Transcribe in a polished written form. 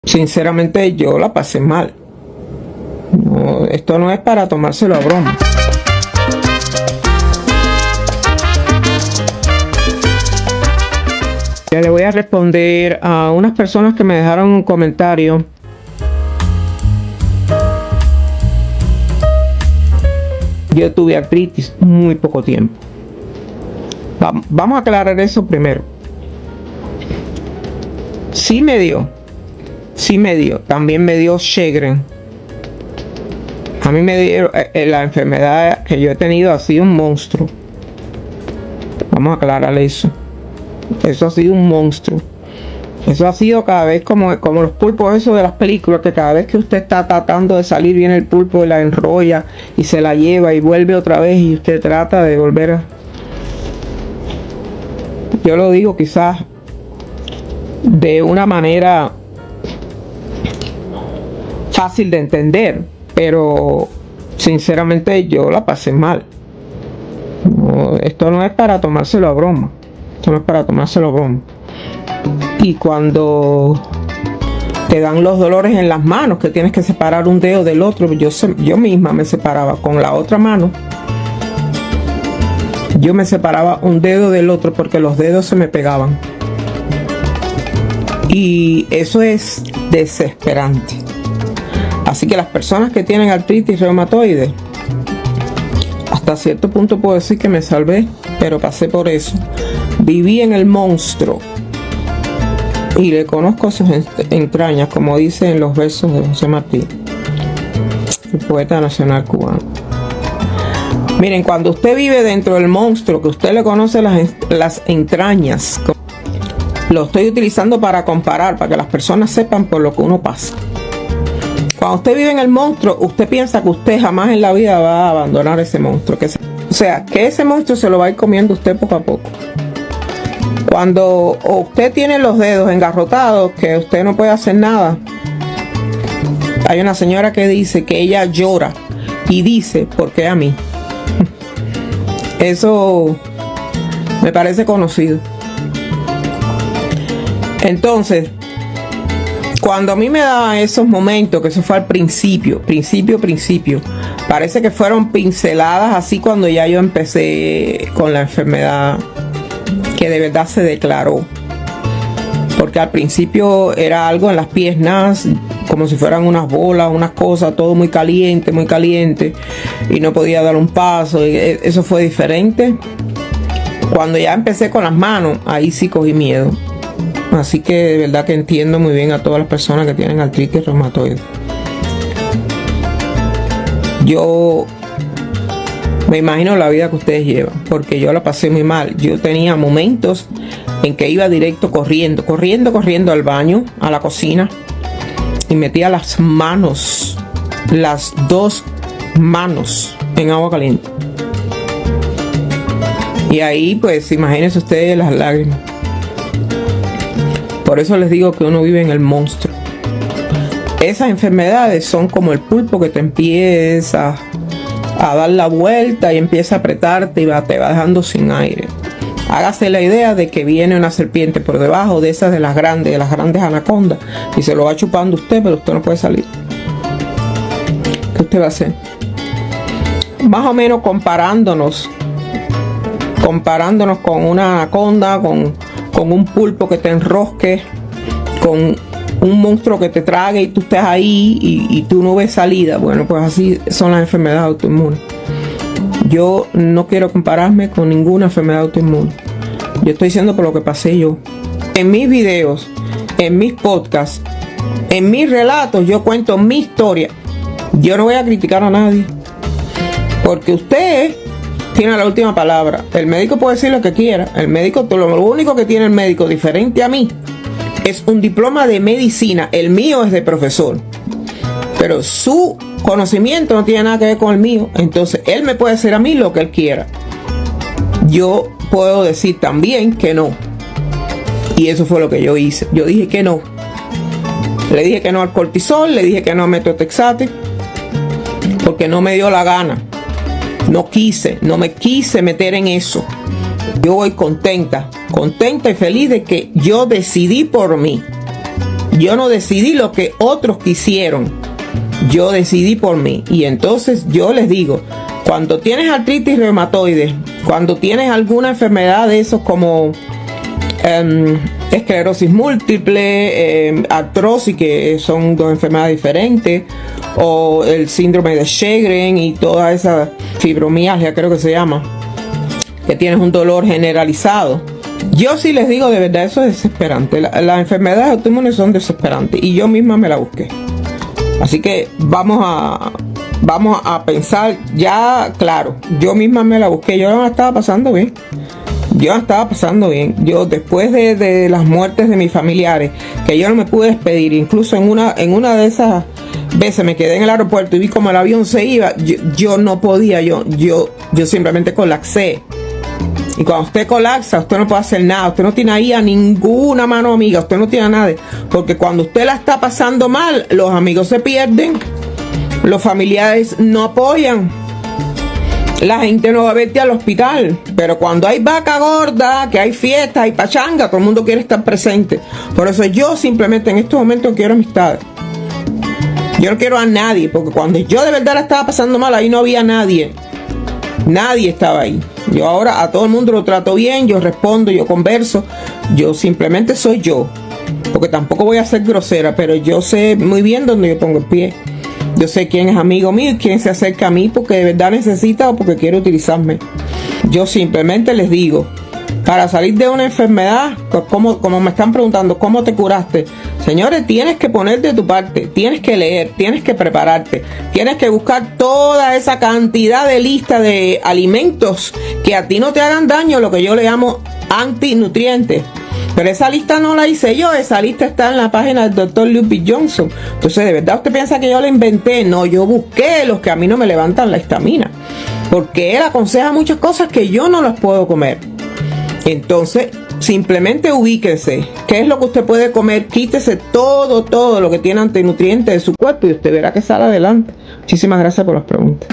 Sinceramente yo la pasé mal. No, esto no es para tomárselo a broma. Ya le voy a responder a unas personas que me dejaron un comentario. Yo tuve artritis muy poco tiempo. Vamos a aclarar eso primero. Sí me dio. También me dio Sjögren. A mí me dio la enfermedad que yo he tenido, ha sido un monstruo. Vamos a aclarar eso. Eso ha sido un monstruo. Eso ha sido cada vez como los pulpos esos de las películas, que cada vez que usted está tratando de salir, viene el pulpo y la enrolla y se la lleva y vuelve otra vez y usted trata de volver a... Yo lo digo quizás de una manera fácil de entender, pero sinceramente yo la pasé mal. No, esto no es para tomárselo a broma. Y cuando te dan los dolores en las manos, que tienes que separar un dedo del otro, yo misma me separaba con la otra mano. Yo me separaba un dedo del otro porque los dedos se me pegaban. Y eso es desesperante. Así que las personas que tienen artritis reumatoide, hasta cierto punto puedo decir que me salvé, pero pasé por eso. Viví en el monstruo y le conozco sus entrañas, como dice en los versos de José Martí, el poeta nacional cubano. Miren, cuando usted vive dentro del monstruo, que usted le conoce las entrañas, lo estoy utilizando para comparar, para que las personas sepan por lo que uno pasa. Cuando usted vive en el monstruo, usted piensa que usted jamás en la vida va a abandonar ese monstruo. O sea, que ese monstruo se lo va a ir comiendo usted poco a poco. Cuando usted tiene los dedos engarrotados, que usted no puede hacer nada. Hay una señora que dice que ella llora y dice, ¿por qué a mí? Eso me parece conocido. Entonces, cuando a mí me daban esos momentos, que eso fue al principio, parece que fueron pinceladas así cuando ya yo empecé con la enfermedad, que de verdad se declaró. Porque al principio era algo en las piernas, como si fueran unas bolas, unas cosas, todo muy caliente, y no podía dar un paso, y eso fue diferente. Cuando ya empecé con las manos, ahí sí cogí miedo. Así que de verdad que entiendo muy bien a todas las personas que tienen artritis reumatoide. Yo me imagino la vida que ustedes llevan, porque yo la pasé muy mal. Yo tenía momentos en que iba directo corriendo al baño, a la cocina, y metía las manos, las dos manos en agua caliente. Y ahí pues imagínense ustedes las lágrimas. Por eso les digo que uno vive en el monstruo. Esas enfermedades son como el pulpo que te empieza a dar la vuelta y empieza a apretarte y te va dejando sin aire. Hágase la idea de que viene una serpiente por debajo de esas de las grandes anacondas, y se lo va chupando usted, pero usted no puede salir. ¿Qué usted va a hacer? Más o menos comparándonos con una anaconda, con un pulpo que te enrosque, con un monstruo que te trague y tú estés ahí y tú no ves salida. Bueno, pues así son las enfermedades autoinmunes. Yo no quiero compararme con ninguna enfermedad autoinmune. Yo estoy diciendo por lo que pasé yo. En mis videos, en mis podcasts, en mis relatos, yo cuento mi historia. Yo no voy a criticar a nadie, porque usted tiene la última palabra. El médico puede decir lo que quiera. El médico, lo único que tiene el médico diferente a mí es un diploma de medicina. El mío es de profesor, pero su conocimiento no tiene nada que ver con el mío. Entonces él me puede decir a mí lo que él quiera. Yo puedo decir también que no. Y eso fue lo que yo hice. Yo dije que no. Le dije que no al cortisol, le dije que no a metotrexate, porque no me dio la gana. No me quise meter en eso. Yo voy contenta y feliz de que yo decidí por mí. Yo no decidí lo que otros quisieron. Yo decidí por mí. Y entonces yo les digo, cuando tienes artritis reumatoide, cuando tienes alguna enfermedad de esos como esclerosis múltiple, artrosis, que son dos enfermedades diferentes, o el síndrome de Sjögren y toda esa fibromialgia, creo que se llama, que tienes un dolor generalizado. Yo sí les digo, de verdad, eso es desesperante. Las enfermedades autoinmunes son desesperantes y yo misma me la busqué. Así que vamos a pensar, ya, claro, yo misma me la busqué, yo no la estaba pasando bien. Yo después de las muertes de mis familiares, que yo no me pude despedir, incluso en una de esas veces me quedé en el aeropuerto y vi como el avión se iba, yo no podía, yo simplemente colapsé. Y cuando usted colapsa, usted no puede hacer nada, usted no tiene ahí a ninguna mano amiga, usted no tiene a nadie, porque cuando usted la está pasando mal, los amigos se pierden, los familiares no apoyan, la gente no va a verte al hospital, pero cuando hay vaca gorda, que hay fiesta, hay pachanga, todo el mundo quiere estar presente. Por eso yo simplemente en estos momentos quiero amistades. Yo no quiero a nadie, porque cuando yo de verdad la estaba pasando mal, ahí no había nadie. Nadie estaba ahí. Yo ahora a todo el mundo lo trato bien, yo respondo, yo converso, yo simplemente soy yo, porque tampoco voy a ser grosera, pero yo sé muy bien dónde yo pongo el pie. Yo sé quién es amigo mío y quién se acerca a mí porque de verdad necesita o porque quiere utilizarme. Yo simplemente les digo, para salir de una enfermedad, como me están preguntando, ¿cómo te curaste? Señores, tienes que poner de tu parte, tienes que leer, tienes que prepararte, tienes que buscar toda esa cantidad de lista de alimentos que a ti no te hagan daño, lo que yo le llamo antinutrientes. Pero esa lista no la hice yo, esa lista está en la página del Dr. Ludwig Johnson. Entonces, ¿de verdad usted piensa que yo la inventé? No, yo busqué los que a mí no me levantan la histamina, porque él aconseja muchas cosas que yo no las puedo comer. Entonces, simplemente ubíquese. ¿Qué es lo que usted puede comer? Quítese todo lo que tiene antinutrientes de su cuerpo y usted verá que sale adelante. Muchísimas gracias por las preguntas.